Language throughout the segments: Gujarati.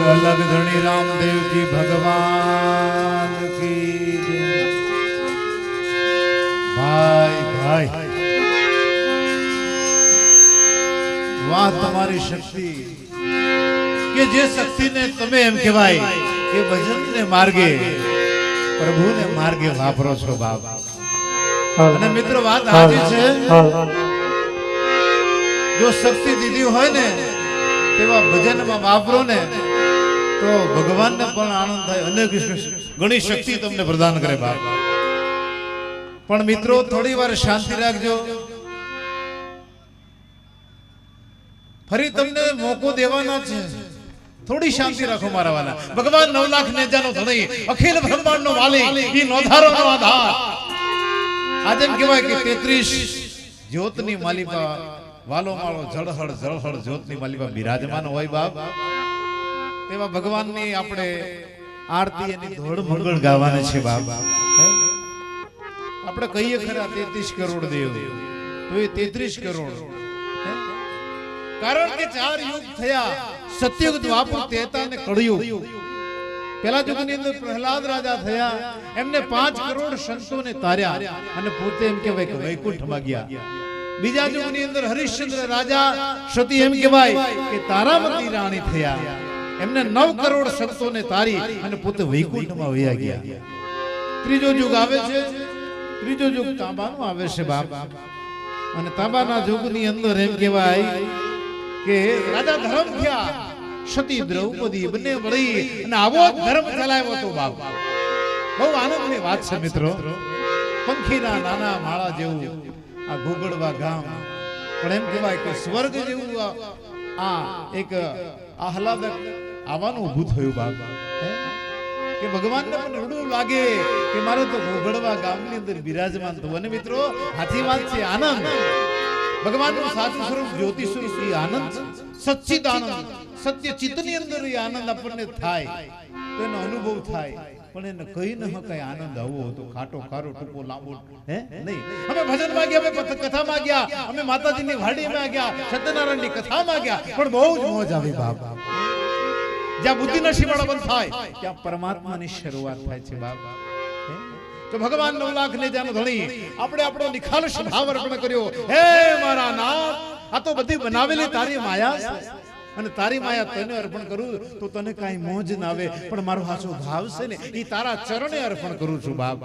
अलग धनी रामदेव जी भगवान की जय। भाई भाई वाह તમારી શક્તિ કે જે શક્તિને તમે એમ કહેવાય કે ભજનને માર્ગે પ્રભુને માર્ગે વાપરો છો બાપ। અને મિત્રો વાત આજી છે જો શક્તિ દીધી હોય ને તેવા ભજનમાં વાપરો ને તો ભગવાનને પણ આનંદ થાય, અનેક ઘણી શક્તિ તમને પ્રદાન કરે બાપ। પણ મિત્રો થોડી વાર શાંતિ રાખજો, ફરી તમને મોકો દેવાના છે, થોડી શાંતિ રાખો મારા વાલા। ભગવાન 9 લાખ નેજાનો ધણી અખિલ બ્રહ્માંડનો વાલી ઈ નોધારોનો આધાર। આજે એમ કહેવાય કે 33 જ્યોતની માલિકા વાલો માળો જળહળ જ્યોતની માલિકા બિરાજમાન હોય બાપ। તેવા ભગવાનની આપણે આરતી એની ધોળ મંગળ ગાવાના છે બાપ। આપણે કહીએ ખરા 33 કરોડ દેવ તો એ 33 કરોડ, કારણ કે 4 યુગ થયા, સતયુગ, દ્વાપર, ત્રેતા અને કળયુગ। પહેલા યુગની અંદર પ્રહલાદ રાજા થયા, એમને 5 કરોડ સંતોને તાર્યા અને પોતે એમ કહેવાય કે વૈકુંઠમાં ગયા। બીજા યુગની અંદર હરિશ્ચંદ્ર રાજા સતી એમ કહેવાય કે તારામતી રાણી થયા, એમને 9 કરોડ સંતોને તારી અને પોતે વૈકુંઠમાં વયા ગયા। ત્રીજો યુગ આવે છે, ત્રીજો યુગ તાંબાનો આવે છે બાપ। અને તાંબાના યુગની અંદર એમ કહેવાય કે રાજા ધર્મ થયા, સતી દ્રૌપદી બંને મળી અને આવો ધર્મ ચલાવ્યો તો બાપ। બહુ આનંદની વાત છે મિત્રો। પંખીના નાના માળા જેવું આ ઘોઘડવા ગામ, પણ એમ કહેવાય કે સ્વર્ગ જેવું આ એક આહલાદક આવવાનું ઊભું થયું બાપ। કે ભગવાનને પણ રડવું લાગે કે મારે તો ઘોઘડવા ગામની અંદર બિરાજમાન થવું। અને મિત્રો સાચી વાત છે, આનંદ ભગવાનનું સાચું સ્વરૂપ જ્યોતિ સ્વરૂપ એ આનંદ, સચ્ચિદ આનંદ, સત્ય ચિત્તની અંદર એ આનંદ આપણને થાય તો એનો અનુભવ થાય। પણ એને કઈ ન કઈ આનંદ આવો તો ખાટો ખારો ટૂંકો લાંબો નહીં। અમે ભજનમાં ગયા, અમે કથામાં ગયા, અમે માતાજીની વાડીમાં ગયા, સત્યનારાયણની કથામાં ગયા, પણ બહુ જ મોજ આવી બાપ। જ્યાં બુદ્ધિના શિવાળા બંધ થાય ત્યાં પરમાત્માની શરૂઆત થાય છે બાપ। તો ભગવાન 9 લાખ નેજાનો ધણી આપણે આપણો નિખાલસ ભાવ અર્પણ કર્યો। હે મારા નાથ, આ તો બધી બનાવેલી તારી માયા છે અને તારી માયા તને અર્પણ કરું તો તને કાઈ મોજ ના આવે, પણ મારો સાચો ભાવ છે ને ઈ તારા ચરણે અર્પણ કરું છું બાપ।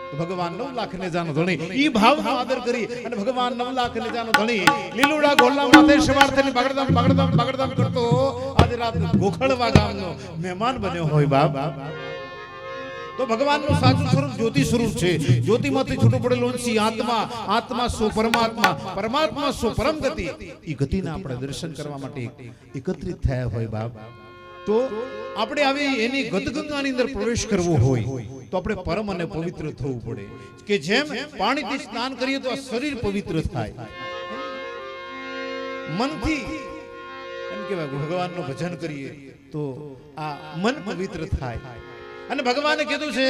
તો ભગવાન 9 લાખ નેજાનો ધણી ઈ ભાવનો આદર કરી અને ભગવાન 9 લાખ નેજાનો ધણી લીલુડા ગોળના માથે સવાર થઈને બગડદામ કરતો આજે રાત ગોખળવા ગામનો મહેમાન બન્યો હોય બાપ। તો ભગવાનનું સાચું સ્વરૂપ જ્યોતિ સ્વરૂપ છે। જ્યોતિમાંથી છૂટો પડેલો છે આત્મા, આત્મા સો પરમાત્મા, પરમાત્મા સો પરમ ગતિ। એ ગતિના આપણે દર્શન કરવા માટે એકત્રિત થયા હોય બાપ। તો આપણે આવી એની ગદગંગાની અંદર પ્રવેશ કરવો હોય તો આપણે પરમ અને પવિત્ર થવું પડે। કે જેમ પાણીથી સ્નાન કરીએ તો આ શરીર પવિત્ર થાય, મનથી એમ કહેવાય ભગવાનનું ભજન કરીએ તો આ મન પવિત્ર થાય। અને ભગવાને કીધું છે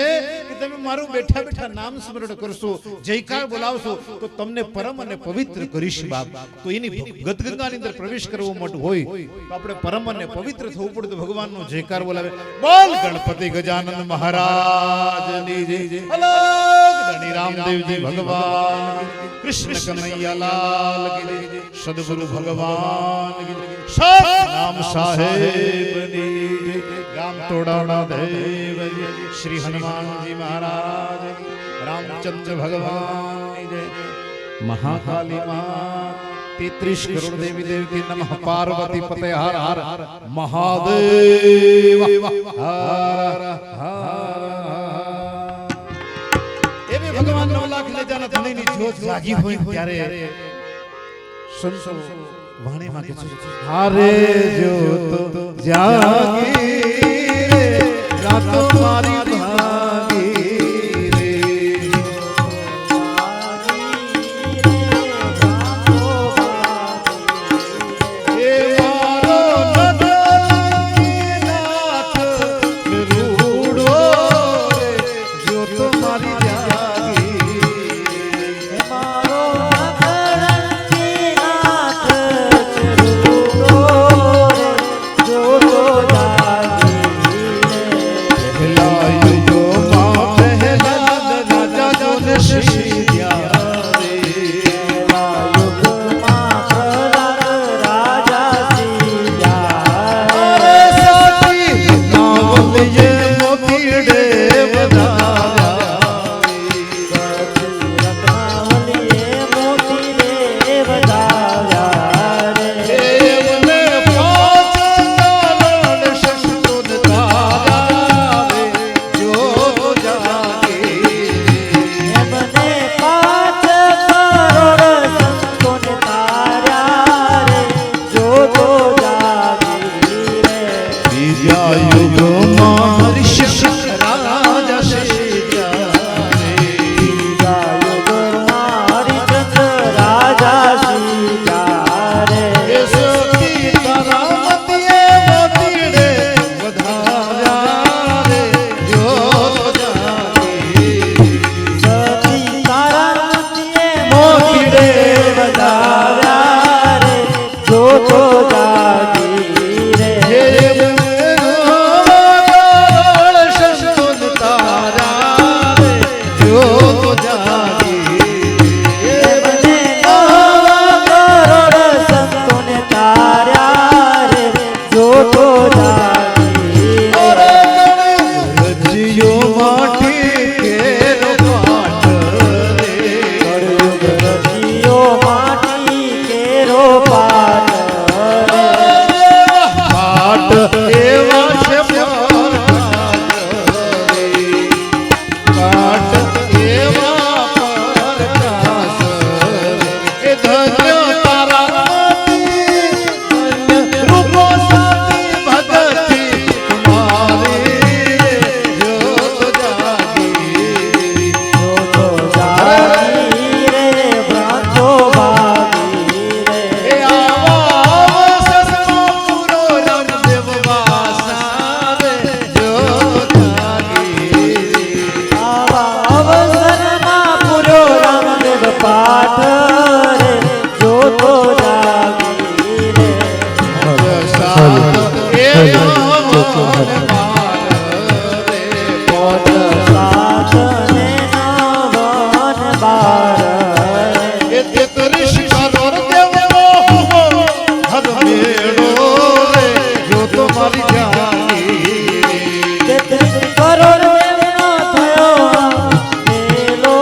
કે તમે મારું બેઠા બેઠા નામ સ્મરણ કરશો, જયકાર બોલાવશો તો તમને પરમ અને પવિત્ર કરીશ બાપ। તો એની ગદગંગાની અંદર પ્રવેશ કરવો માટે હોય તો આપણે પરમ અને પવિત્ર થવું પડે તો ભગવાનનો જયકાર બોલાવે। બોલ ગણપતિ ગજાનંદ મહારાજની જય, અલગ ધણી રામદેવજી ભગવાન, કૃષ્ણ કનૈયા લાલ કી જય, સદગુરુ ભગવાન કી જય, સતનામ સાહેબની જય, ગામ તોડાના દેવ श्री हनुमान जी महाराज, रामचंद्र भगवान जय, महाकाली मां, 33 करोड़ देवी देवती नमः, पार्वती पते हर हर महादेव हर हर। एवे भगवान 9 लाख નેજાના ધણીની જ્યોત જાગી હોય ત્યારે સંતો વાણીમાં કહે છે, હારે જ્યોત જાગી रात मारी भागी रे, ये मारो नाथ रूड़ो रे, जो तुम्हारी जागी, ये मारो नाथ रूड़ो रे, जो तो जागी। ત્રીજા યુગમાં હરિશ્ચંદ્ર રાજા શ્રી ત્રીજા યુગમાં હરિશ્ચંદ્ર રાજા શ્રી ત્યારે તારામતીએ મોતીડે વધાર્યા રે જ્યોત જાગી. સતી તારામતીએ મોતીડે વધાવ્યા રે જોતો જાગી રે હે સંતોન તારા રે જ્યોત જાગી. મને કરોડ સંતોને તાર્યા રે જોતો જાગી રે રજિયો માટી કેરો પાઠ રે કળયુગ રચિયો માટી કેરો પાટ રે પાઠ એવા છે પાઠ એવા પરકાશ એ ધન્ય તારામતી ધન્ય રૂપો સાથી ભગતી કુમારી જ્યોત જાગી. જોતો જાગી રે ભ્રાંતો ભાગી રે એ આવા સસનો પૂરો રામદેવ વાસા રે જ્યોત જાગી. આવા અવસરમાં પૂરો રામદેવ પાઠ રે જોતો જાગી રે પોત સાત ને નવન બાર રે તેત્રીસ કરોડ દેવનો થયો મેલો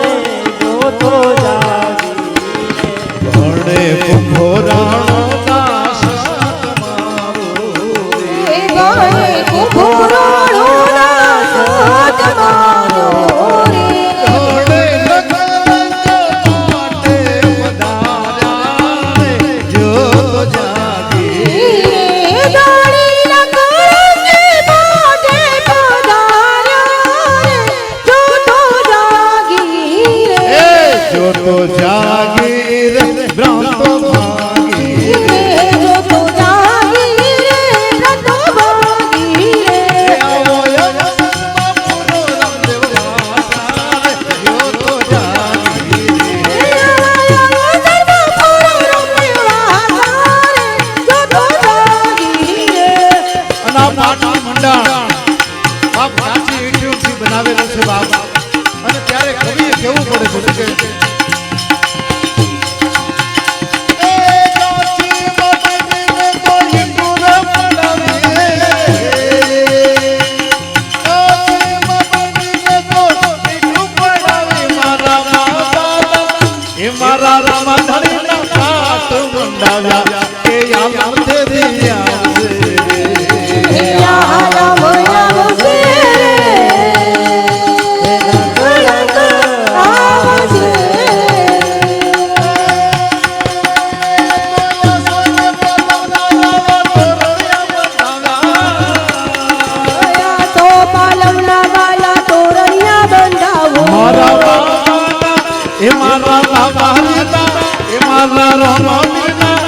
રે જોતો જાગી રે એ ગાય કુકુરોનો નાશ તમારો રે રે ગાડી નકળે બાજે પધાર્યા રે જોતો જાગી રે જોતો જાગીર ભ્રાંતો ભાગી રે જોતો જાગી રે રતો ભાગી રે આવો યજ્ઞમાં પૂરો રામદેવ વાસા રે જોતો જાગીર. અને આ પાટણ મંડાણ બાપ કાચી ઈંટોથી બનાવેલું છે બાપ. અને ત્યારે કવિએ કેવું પડે છે કે એ કાચી માટીને કોઈ પૂરા બનાવે. કાચી માટીને કોઈ પૂરા બનાવે. મારા બાબા એ મારા રામા ધણીના પાટ મંડાવ્યા કે યાદ તે દિયા એ મારા બાબાના એ મારા રમામીના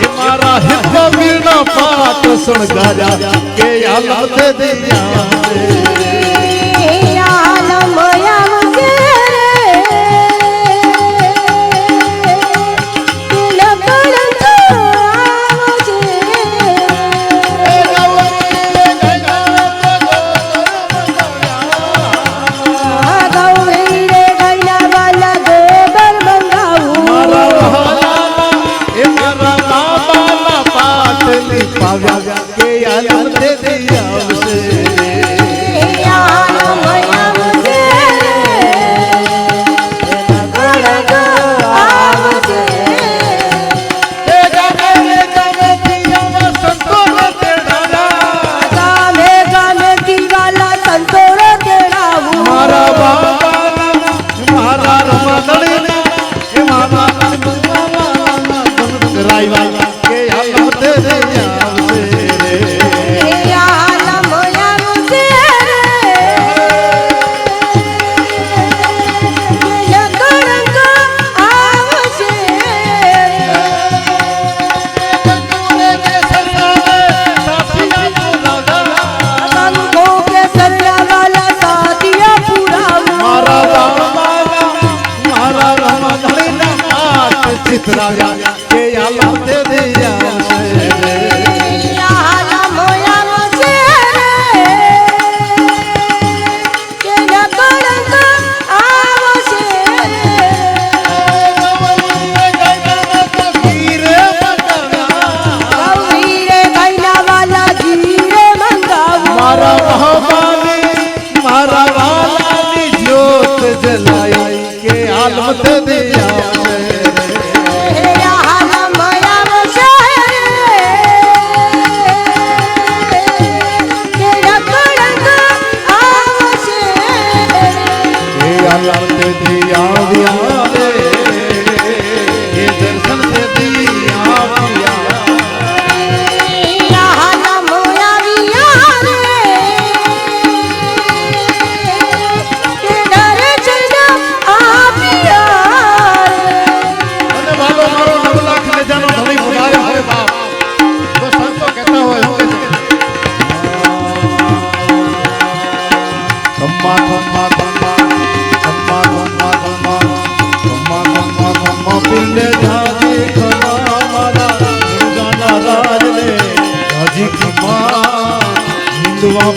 એ મારા હિતવીરના પાટ શણગાર્યા કે યાદ તે દિયા પાવ્યા કે યાદ તે દિયા Yeah. चित राजा के आलम दे दिया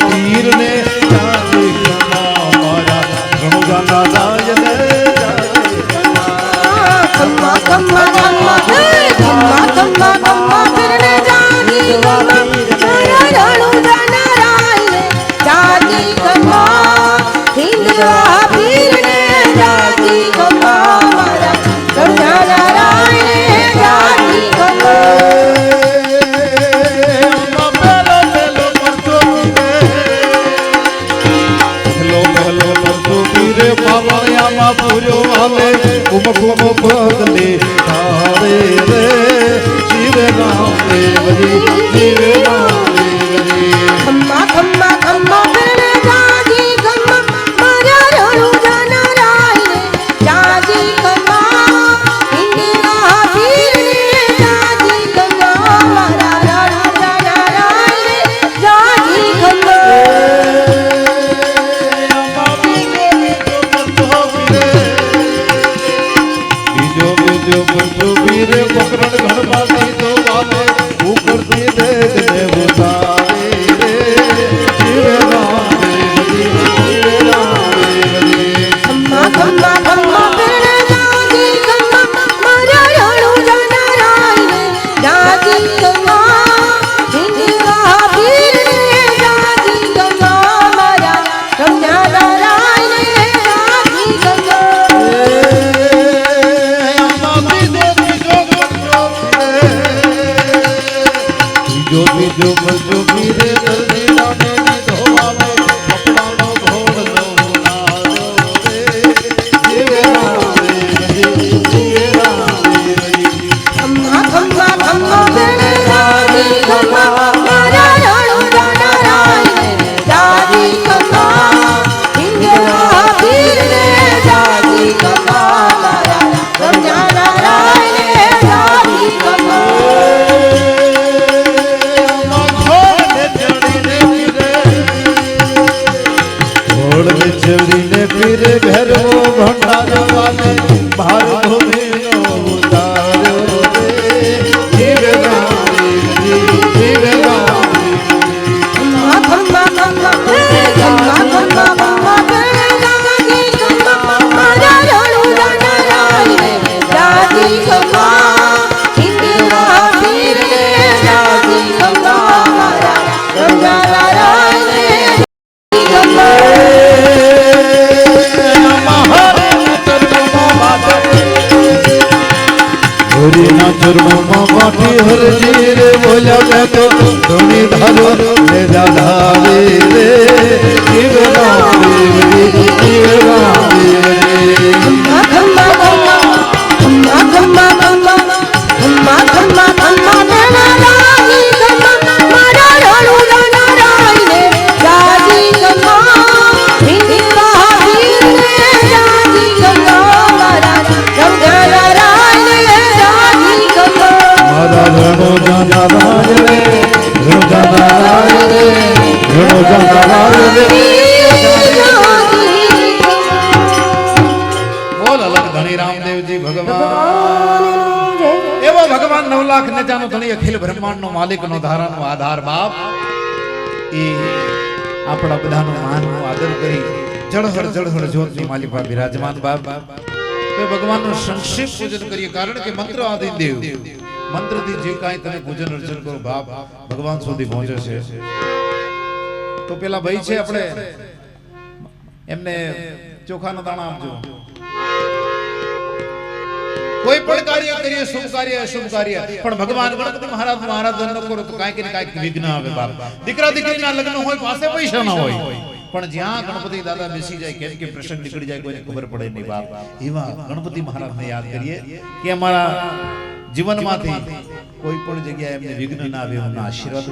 पीर ने खम्मा खम्मा खम्मा खम्मा खम्मा खम्मा फिरने जागी खम्मा मारा राणू जाना राय जागी खम्मा हिंदवा फिरने जागी खम्मा मारा राणू जाना राय जागी खम्मा पूरो वाले उम बदले तारे रे शिव राम देव जी शिव राम देव जी खम्मा खम्मा खम्मा फिरने जागी खम्मा मारा राणू जाना राय जागी खम्मा हिंदवा फिरने जागी खम्मा मारा राणू जाना राय जागी खम्मा वीर पकड़ घड़वाती तो वाले ऊपर से दे दे उतारे रे शिव राम देव जी शिव राम देव जी खम्मा खम्मा खम्मा फिरने जागी खम्मा मारा राणू जाना राय जागी खम्मा हिंदवा फिरने जागी खम्मा मारा राणू जाना राय जागी खम्मा जो वीर दर्दिला ने धोवावे कपड़ा नो घोड़ नो नारो रे शिव राम देव जी शिव राम देव जी खम्मा खम्मा खम्मा फिरने जागी खम्मा मारा राणू जाना राय जागी खम्मा हिंदवा फिरने जागी खम्मा मारा राणू जाना राय जागी खम्मा चढ़ी ने फिर घर वो भंडार वाले भार भूमि नो उतारो रे शिव राम देव जी शिव राम खम्मा खम्मा खम्मा खम्मा खम्मा खम्मा फिरने जागी खम्मा मारा राणू जाना राय जागी खम्मा हिंदवा फिरने जागी खम्मा मारा राणू जाना राय खम्मा हरि ना चरमा माटी हर जी रे बोला मैं तो धोनी धारो ले जा धारे रे शिव राम देव जी शिव राम देव जी खम्मा खम्मा खम्मा खम्मा खम्मा खम्मा खम्मा खम्मा खम्मा फिरने जागी खम्मा मारा राणू जाना राय जागी खम्मा हिंदवा फिरने जागी खम्मा मारा राणू जाना राय जागी खम्मा मारा रणो जाना राज रे रणो जाना राज रे रणो जाना ધણી અખિલ બ્રહ્માંડનો માલિકનો ધારાનો આધાર બાપ એ આપણા બધાનો માનનો આદર કરી જળહર જ્યોતની માલિકા બિરાજમાન બાપ તો ભગવાનનું સંક્ષિપ્ત પૂજન કરીએ કારણ કે મંત્ર આદિદેવ મંત્રથી જે કાંઈ તમે પૂજન અર્ચન કરો બાપ ભગવાન સુધી પહોંચે છે તો પેલા ભાઈ છે આપણે એમને ચોખાના દાણા આપજો કોઈ પણ કાર્ય કરીએ શુભ કાર્ય અશુભ કાર્ય પણ ભગવાન ગણપતિ મહારાજ આરાધન ન કરો તો કાંઈક ને કાંઈક વિઘ્ન આવે બાપ દીકરા દીકરીના લગ્ન હોય પાસે પૈસા ન હોય પણ જ્યાં ગણપતિ દાદા બેસી જાય કેમ કે પ્રસંગ નીકળી જાય કોઈને ખબર પડે નહીં બાપ એવા ગણપતિ મહારાજને યાદ કરીએ કે અમારા જીવનમાંથી કોઈ પણ જગ્યાએ એમને વિઘ્ન ના આવે એમના આશીર્વાદ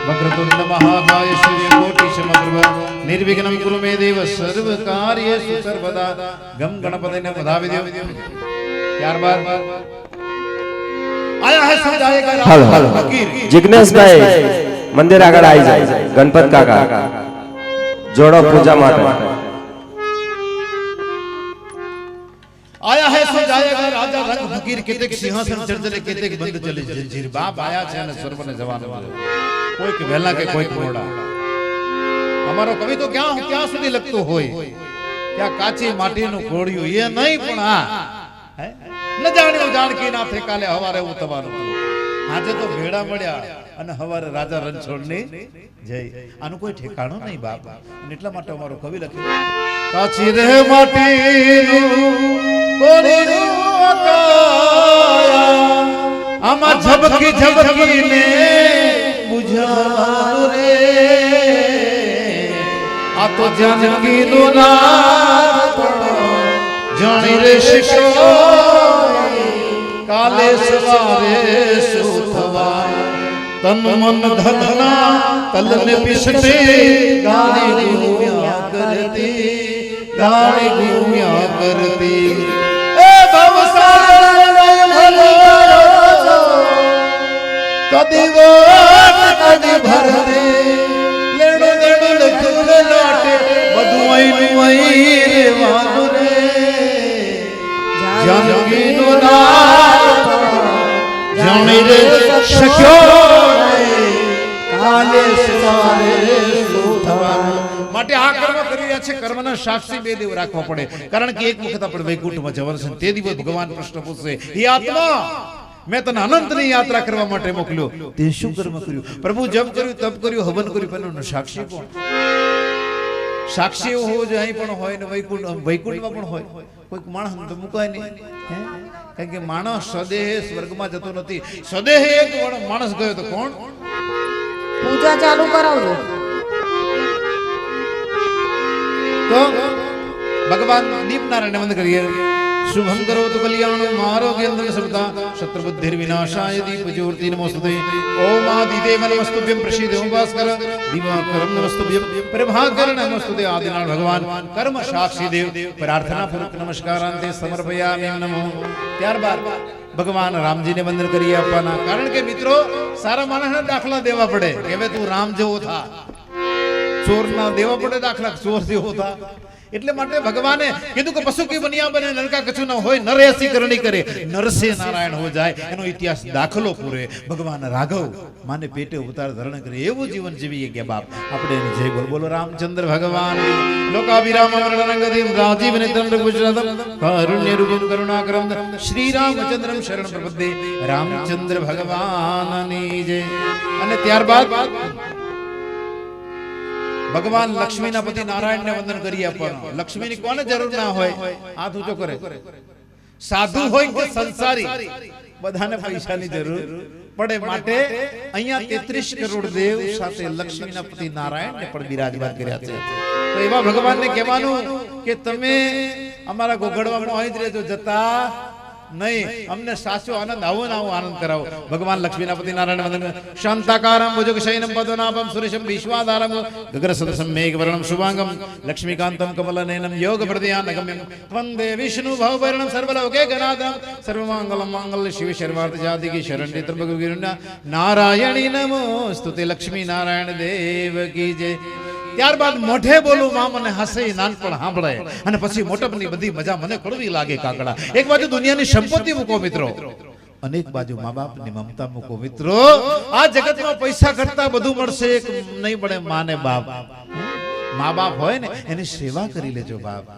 વક્રતુંડ મહાકાય સૂર્યકોટિ સમપ્રભ નિર્વિઘ્નમ કુરુ મે દેવ સર્વ કાર્યેષુ સર્વદા ગમ ગણપતિને વધાવી દેવ ત્યારબાદ આયા હે સમજાયેગા હાલો હાલો ફકીર જિગ્નેશભાઈ મંદિર આગળ આવી જાય ગણપત કાકા જોડો પૂજા માટે आया है सो जाएगा राजा रंग फकीर केतेक सिंहासन चढ़ केतेक बंद चले जंजीर बाप आया છે અને સર્વને જવાનો કોઈ કે વહેલા કે કોઈ મોડા અમારો કવિ તો ક્યાં સુધી લખતો હોય ક્યાં કાચી માટીનું ઘોડિયું એ નહીં પણ આ ન જાણ્યો જાણકી ના થે કાલે હવારે હું તમારું આજે તો ભેડા મળ્યા અને હવારે રાજા રણછોડની જય આનું કોઈ ઠેકાણું નહીં બાપ અને એટલા માટે અમારો કવિ લખ્યો કાચી રે માટીનું ઘોડિયું કાયા આમાં ઝબકી ઝબકીને બુઝાનું રે આ તો જાનકીનું નામ જાણી રે શિશો કાલે સવારે શું થવા તન મન ધનના તલને પીસતે ગાળી ગુમ્યા કરતી એ ભવસાગર ભલો કદી વાત કદી ભરતે લેણો દેણો લખું લાટે બધું આઈનું આઈ રેવાનું રે જાનકીનું નામ જાણી રે શક્યો કાલે સવારે શું થવાનું માટે આ કર્મ કરી રહ્યા છે કર્મના સાક્ષી બે દેવ રાખવા પડે કારણ કે એક વખત આપણે વૈકુંઠમાં જવાનું છે તે દિવસ ભગવાન પ્રશ્ન પૂછશે હે આત્મા મેં તને અનંતની યાત્રા કરવા માટે મોકલ્યો તે શું કર્મ કર્યું પ્રભુ જપ કર્યું તપ કર્યું હવન કર્યું પણ સાક્ષી કોણ સાક્ષી હોવો જોઈએ અહીં પણ હોય ને વૈકુંઠમાં પણ હોય કોઈક માણસ તો મુકાય નહીં કારણ કે માણસ સદેહે સ્વર્ગમાં જતો નથી સદેહે એક માણસ ગયો તો કોણ પૂજા ચાલુ કરાવજો તો ભગવાન દીપનારાયણ વંદન કરીએ શુભમ કરોતુ કલ્યાણમ આરોગ્યમ સર્વદા શત્રુબુદ્ધિર વિનાશાય દીપ જ્યોતિ નમોસ્તુતે ઓમ આદિદેવ નમસ્તુભ્યં પ્રસીદ ઓમ ભાસ્કર દિવાકરમ નમસ્તુભ્યં પ્રભાકર નમસ્તુતે આદિનાથ ભગવાન કર્મ સાક્ષી દેવ પ્રાર્થના પૂર્વક નમસ્કારાંતે સમર્પયામિ નમો ત્યારબાદ ભગવાન રામજીને વંદન કરી આપવાના કારણ કે મિત્રો સારા માણસના દાખલા દેવા પડે કે હવે તું રામ જેવો થા ચોરના દેવા પડે દાખલા ચોર જેવો થા એટલે માટે ભગવાને કીધું કે પશુ કી બનિયા બને નરકા કछु ન હોય નર એસી કરણી કરે નરસે નારાયણ હો જાય એનો ઇતિહાસ દાખલો પૂરે ભગવાન રાઘવ માને પેટે અવતાર ધારણ કરે એવું જીવન જીવીએ કે બાપ આપણે એની જય બોલ બોલો રામચંદ્ર ભગવાન લોકાભિરામ રણરંગધીમ રાજીવ નેત્રમ રઘુજરાતમ કારુણ્ય રૂપમ કરુણાકરમ શ્રી રામચંદ્રમ શરણ પ્રપદ્યે રામચંદ્ર ભગવાનની જય અને ત્યારબાદ ભગવાન લક્ષ્મીના પતિ નારાયણને વંદન કરી આપવાનું લક્ષ્મીની કોને જરૂર ના હોય હાથ ઊંચો કરે સાધુ હોય કે સંસારી બધાને પૈસાની જરૂર પડે માટે અહીંયા 33 કરોડ દેવ સાથે લક્ષ્મીના પતિ નારાયણને પણ બિરાજમાન કર્યા છે તો એવા ભગવાનને કહેવાનું કે તમે અમારા ગોગડવામાં અહીં જ રહેજો જતા નહીં અમને સાચો આનંદ આવો ને આવો આનંદ કરાવો ભગવાન લક્ષ્મીના પતિ નારાયણ વંદન શાંતાકારમ ભુજગશયનમ પદ્મનાભમ સુરેશમ વિશ્વાધારમ ગગનસદૃશમ મેઘવર્ણમ શુભાંગમ લક્ષ્મીકાંતમ કમલનયનમ યોગપ્રદયાનગમ્યમ વંદે વિષ્ણુ ભવભરણમ સર્વલોકૈકનાથમ સર્વમંગલમ મંગલ શિવ શર્વાર્થ જાતિકી શરણ્ય ત્રંબકવિરુણ્ય નારાયણી નમોસ્તુતે લક્ષ્મી નારાયણ દેવ કી જય ત્યારબાદ મોઢે બોલું માં મને હસે નાનપણ સાંભળે અને પછી મોટપની બધી મજા મને કડવી લાગે કાકડા એક બાજુ દુનિયાની સંપત્તિ મૂકો મિત્રો અનેક બાજુ મા બાપની મમતા મૂકો મિત્રો આ જગતમાં પૈસા કરતા બધું મળશે એક નહીં મળે માને બાપ મા બાપ હોય ને એની સેવા કરી લેજો બાપ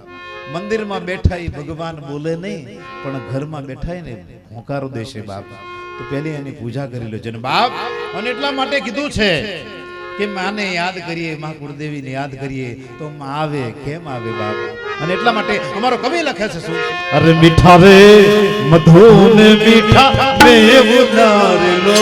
મંદિરમાં બેઠા એ ભગવાન બોલે નહીં પણ ઘરમાં બેઠા ને હોંકારો દેશે બાપ તો પહેલી એની પૂજા કરી લેજો ને બાપ અને એટલા માટે કીધું છે કે માને યાદ કરીએ માં કુળદેવીને યાદ કરીએ તો માં આવે કેમ આવે બાપ અને એટલા માટે અમારો કવિ લખે છે શું અરે મીઠા રે મધુન મીઠા મેં ઉતારેલો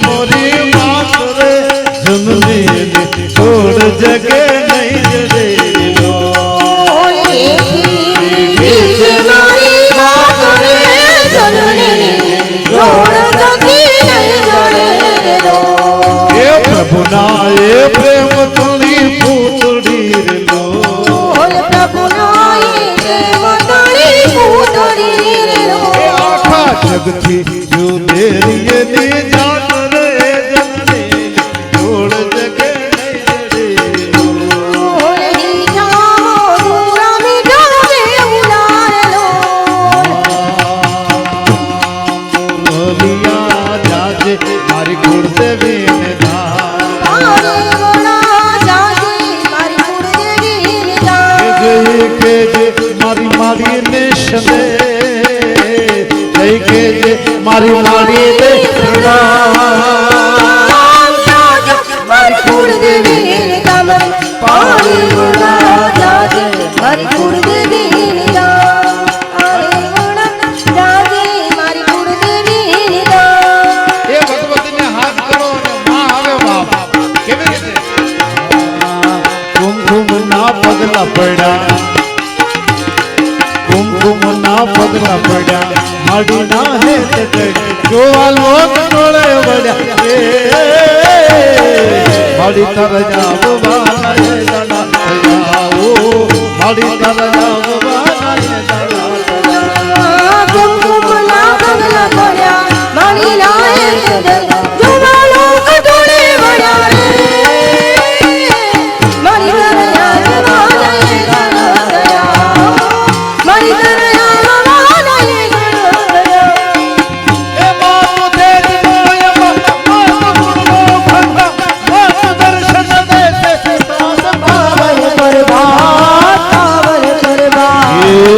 મોરી માત રે જન્મી છોડ જગે નહીં જડેલો પ્રભુના એ પ્રેમ તણી પૂતળી રેલો આખા જગથી જુદેરીએ ની જાત રે જનની છોડ જગે નહીં જડેલો જાજે મારી કુળદેવી ને મારી મારી ને શમે જઈ કે મારી મારી ને મારી કુળદેવી પાણી મારી કુળદેવી એ ભગવતીને હાથ કરો અને માં આવે બાપ કેવી રીતે કુમકુમ ના પગલા પડ્યા કુમકુમ ના પગલા પડ્યા માડી ના હે જોવા લોક ટોળે વળ્યા માડી તર જાવ વાલા દાડા થયા ઓ માડી તર જાવ વાલા દાડા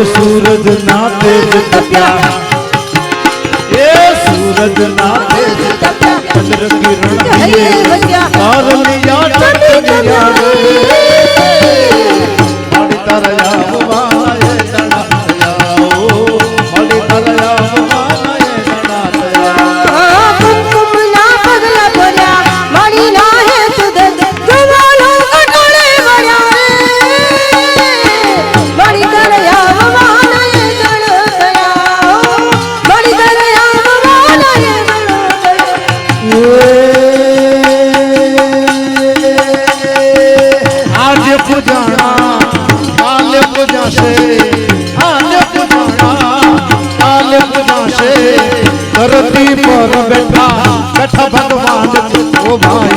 सूरज ना तेज तप्या ये सूरज ना तेज तप्या चंद्र किरण दिए तार लिया चट लिया माड़ी तरया वाए दड़ा ओ माड़ी तरया वाए दड़ा कुमकुम ना पगला पड़ा माड़ी ना है सुध जवालो कटोले बड़ा माड़ी तरया धरती पर बैठा बैठा भगवान ओ भाई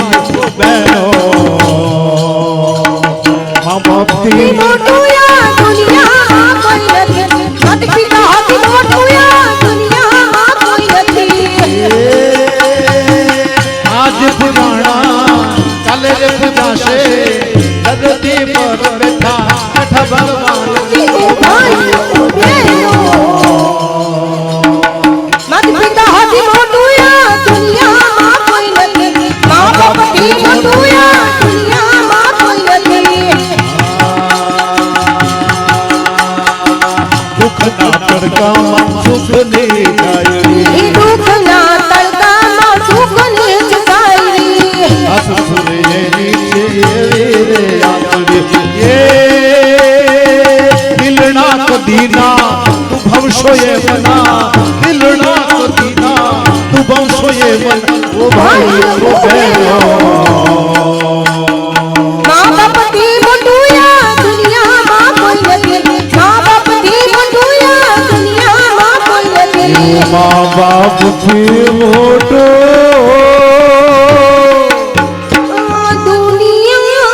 बहनो माँ बाप की मोटुया दुनिया कोई नहीं मत पिता की मोटुया दुनिया कोई नहीं आज पुराना कल रे पूजा से धरती पर बैठा बैठा भगवान ओ भाई बहनो मत पिता की मोटुया दुनिया कोई नहीं माँ बाप की मोटुया दुनिया कोई नहीं दुख ना तड़का मन सुख ने गायरी दुख ना तड़का मन सुख ने जगायरी असुर ये नीचे रे आतरी ये दिलना को दीना तू भवशो ये बना दिलना को दीना तू भवशो ये बना ओ भाई ओ बहनो माँ बाप की मोटुया दुनिया कोई नहीं माँ बाप की मोटुया दुनिया कोई नहीं माँ बाप की मोटो दुनिया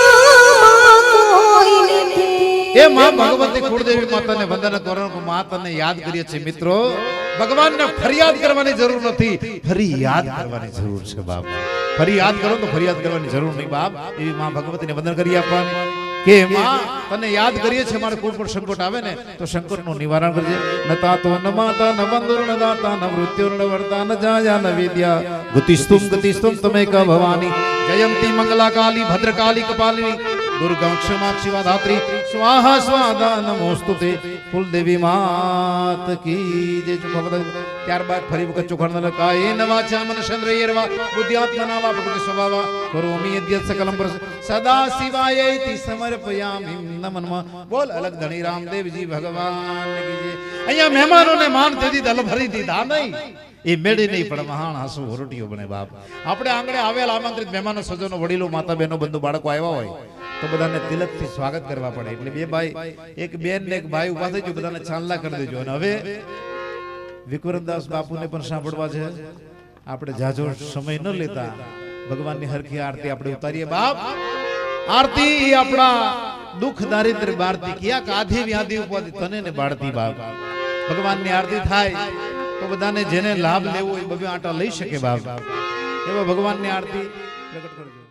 તને યાદ કરીએ છીએ મિત્રો ભગવાનને ફરિયાદ કરવાની જરૂર નથી ફરી યાદ કરવાની જરૂર છે બાપ ફરી યાદ કરો તો ફરિયાદ કરવાની જરૂર નહીં બાપ એવી માં ભગવતીને વંદન કરી આપવાની કે માં તને યાદ કરીએ છીએ મારે કોઈ પણ સંકટ આવે ને તો સંકટનું નિવારણ કરજે નતા તો ન માતા ન બંધુર ન દાતા ન મૃત્યુ ન વર્તા ન જાયા ન વિદ્યા ગતિસ્તુમ તમે કા ભવાની જયંતી મંગલા કાલી ભદ્રકાલી કપાલિની દુર્ગા ક્ષમા શિવા ધાત્રી સ્વાહા સ્વાદા નમોસ્તુતે કુલદેવી માત કી જય ત્યારબાદ ફરી વખત ચોખણ કાય નવાચા મન ચંદ્રયરવા બુદ્ધ્યાત્મના વા ભગવતે સ્વભાવા કરોમિ યદ્યત સકલમ સદા શિવાય તિ સમર્પયામિ નમનમાં બોલ અલગ ધણી રામદેવજી ભગવાન કી જય અહીંયા મહેમાનોને માન તેદી દલ ભરી દીધા નહીં એ મેળે નહીં પણ મહાન હાસુ હોરટીઓ બને બાપ આપણે આંગણે આવેલ આમંત્રિત મહેમાનો સજ્જનો વડીલો માતા બહેનો બંધુ બાળકો આવ્યા હોય તો બધાને તિલકથી સ્વાગત કરવા પડે એટલે બે ભાઈ એક બેન ને એક ભાઈ ઉભા થઈ જો બધાને ચાંદલા કરી દેજો અને હવે વિક્રમદાસ બાપુને પણ સાંભળવા છે આપણે જાજો સમય ન લેતા ભગવાનની હરખી આરતી આપણે ઉતારીએ બાપ આરતી એ આપણા દુઃખ દારિદ્ર્ય બારતી ક્યાંક આધી વ્યાધી ઉપાધિ તને ને બાળતી બાપ ભગવાનની આરતી થાય તો બધાને જેને લાભ લેવો એ બબે આટા લઈ શકે બાપ એવા ભગવાનની આરતી પ્રગટ કરજો